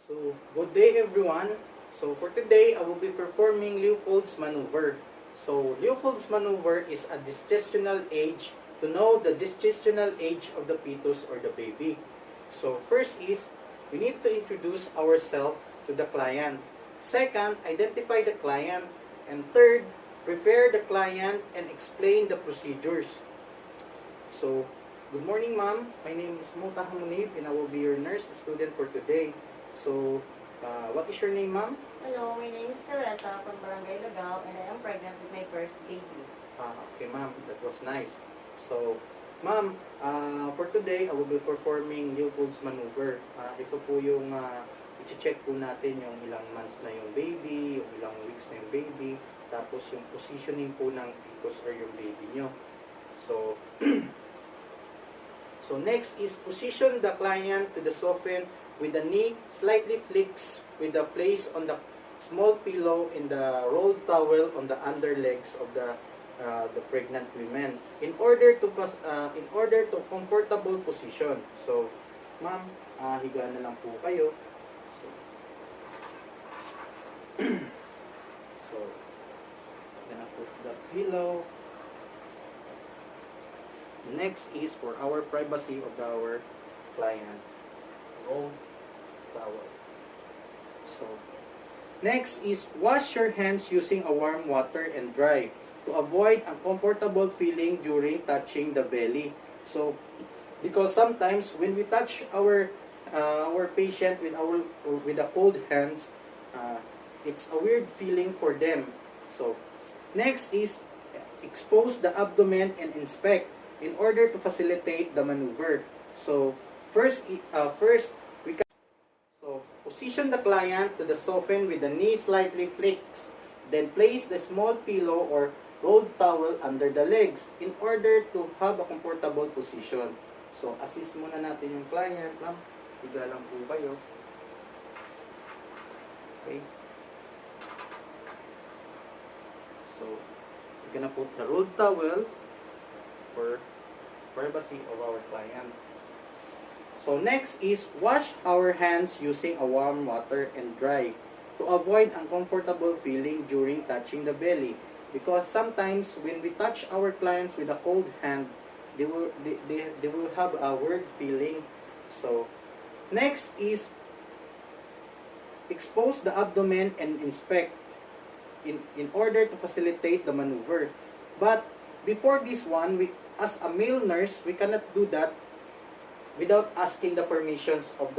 So, good day everyone. So, for today, I will be performing Leopold'S Maneuver. So, Leopold'S Maneuver is a gestational age to know the gestational age of the fetus or the baby. So, first is, we need to introduce ourselves to the client. Second, identify the client. And third, prepare the client and explain the procedures. So, good morning ma'am. My name is Leopold'S and I will be your nurse student for today. So, what is your name ma'am? Hello, my name is Teresa from Barangay Lagao and I am pregnant with my first baby. Okay ma'am, that was nice. So, ma'am, for today, I will be performing Leopold'S Maneuver. Ito po yung i-check po natin yung ilang months na yung baby, yung ilang weeks na yung baby, tapos yung positioning po ng fetus or yung baby nyo. So, so next is position the client to the sofa with the knee slightly flexed with the place on the small pillow in the rolled towel on the underlegs of the pregnant women in order to comfortable position. So, ma'am, higa na lang po kayo. So, gonna put the pillow. Next is for our privacy of our client. Roll towel. So, next is wash your hands using a warm water and dry to avoid uncomfortable feeling during touching the belly. So, because sometimes when we touch our patient with the cold hands, it's a weird feeling for them. So, next is expose the abdomen and inspect in order to facilitate the maneuver. So, first we can position the client to the sofa with the knee slightly flexed. Then place the small pillow or rolled towel under the legs in order to have a comfortable position. So, assist muna natin yung client, ma'am. Higa lang po kayo. Okay. So, we're gonna put the rolled towel for privacy of our client. So next is wash our hands using a warm water and dry to avoid uncomfortable feeling during touching the belly. Because sometimes when we touch our clients with a cold hand, they will have a weird feeling. So next is expose the abdomen and inspect in order to facilitate the maneuver. But before this one, as a male nurse, we cannot do that without asking the permissions of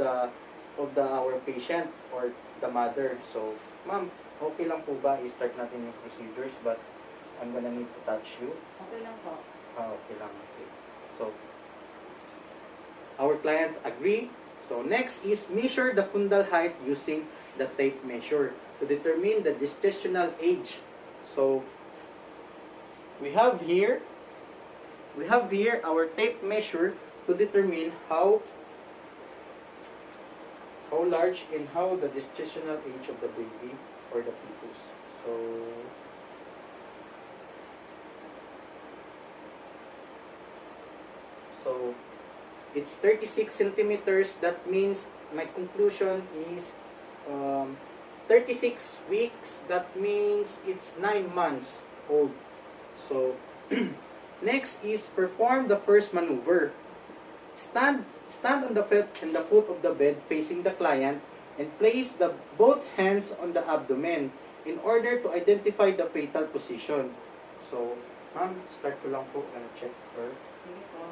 our patient or the mother. So, ma'am, okay lang po ba i-start natin yung procedures, but I'm gonna need to touch you? Okay lang po. Okay lang. Okay. So, our client agree. So, next is measure the fundal height using the tape measure to determine the gestational age. So, we have here our tape measure to determine how large and how the gestational age of the baby or the fetus. So it's 36 centimeters. That means my conclusion is 36 weeks. That means it's 9 months old. So next is perform the first maneuver. Stand on the foot of the bed facing the client and place both hands on the abdomen in order to identify the fetal position. So, ma'am, start ko lang po. Gonna check her. Sige po.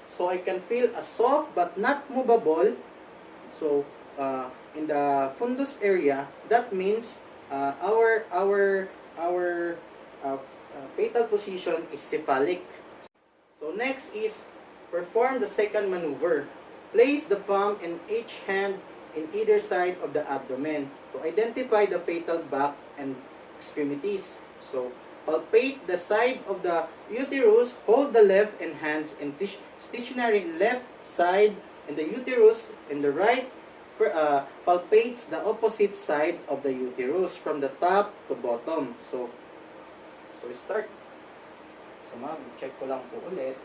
So I can feel a soft but not movable. So in the fundus area, that means our fetal position is cephalic. So next is perform the second maneuver. Place the palm in each hand in either side of the abdomen to identify the fetal back and extremities. So palpate the side of the uterus, hold the left and hands in stationary left side and the uterus, and the right palpates the opposite side of the uterus from the top to bottom. So start. So ma'am, check ko lang po ulit.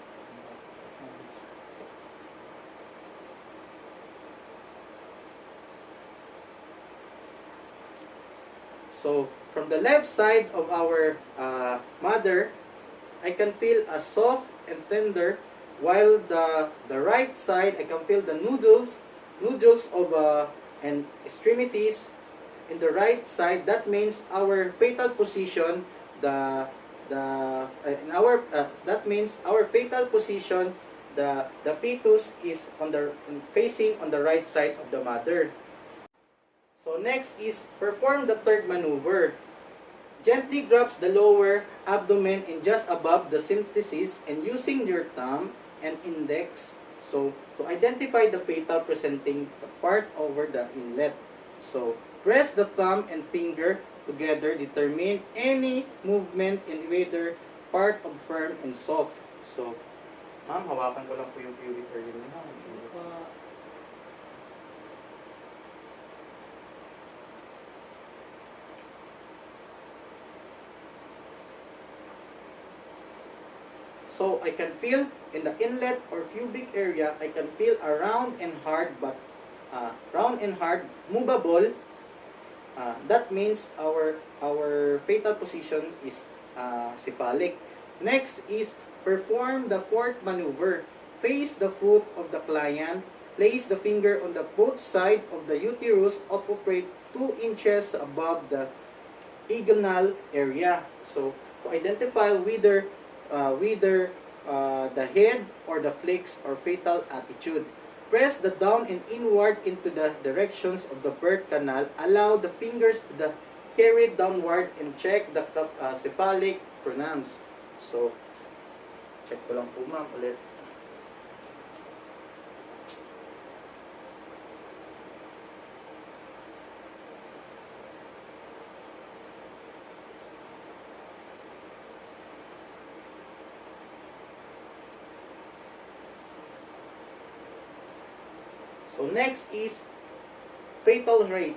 So, from the left side of our mother, I can feel a soft and tender, while the right side, I can feel the noodles of and extremities in the right side. That means our fetal position, that means our fetal position, the fetus is facing on the right side of the mother. So next is perform the third maneuver. Gently grabs the lower abdomen and just above the symphysis, and using your thumb and index so to identify the fetal presenting the part over the inlet. So press the thumb and finger together, determine any movement in either part of firm and soft. So ma'am, hawakan ko lang po yung pubic area niyo. So I can feel in the inlet or pubic area, I can feel a round and hard, movable. That means our fetal position is cephalic. Next is perform the fourth maneuver. Face the foot of the client. Place the finger on the both side of the uterus, operate 2 inches above the inguinal area. So to identify whether the head or the flakes or fetal attitude. Press the down and inward into the directions of the birth canal. Allow the fingers to carry downward and check the cephalic pronouns. So, check ko lang po ma'am ulit. So next is fetal rate.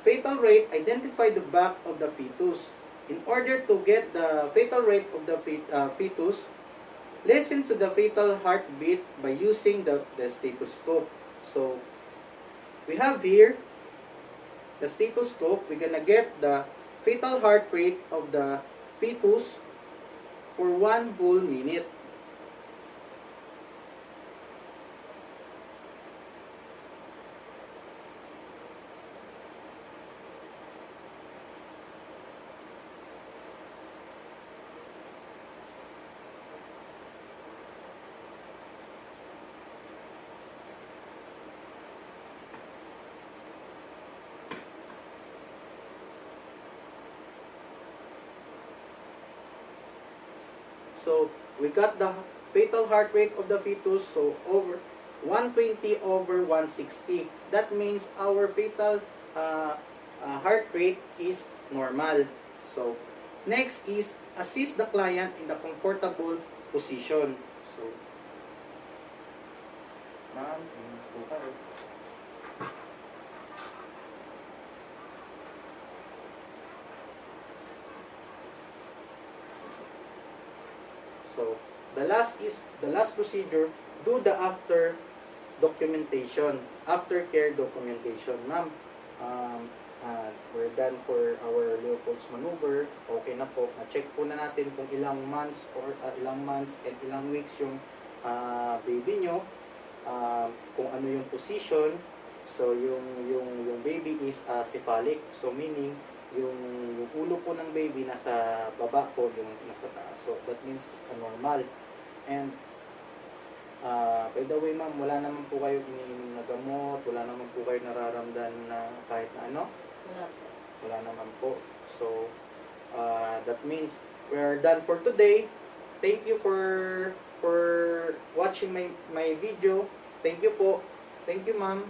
Fetal rate, identify the back of the fetus. In order to get the fetal rate of the fetus, listen to the fetal heartbeat by using the stethoscope. So we have here the stethoscope. We're gonna get the fetal heart rate of the fetus for 1 whole minute. So we got the fetal heart rate of the fetus, so over 120 over 160. That means our fetal heart rate is normal. So next is assist the client in the comfortable position. So ma'am, so the last procedure, do the after documentation, aftercare documentation. Ma'am, we're done for our Leopold's maneuver. Okay na po. Na-check po na natin kung ilang months and ilang weeks yung baby nyo. Kung ano yung position. So yung baby is cephalic. So meaning yung ulo po ng baby nasa baba po, yung nasa taas. So that means it's normal. And by the way ma'am, wala naman po kayo iniinom na gamot, wala naman po kayo nararamdaman na kahit na ano? Wala naman po. So that means we are done for today. Thank you for watching my video. Thank you po. Thank you ma'am.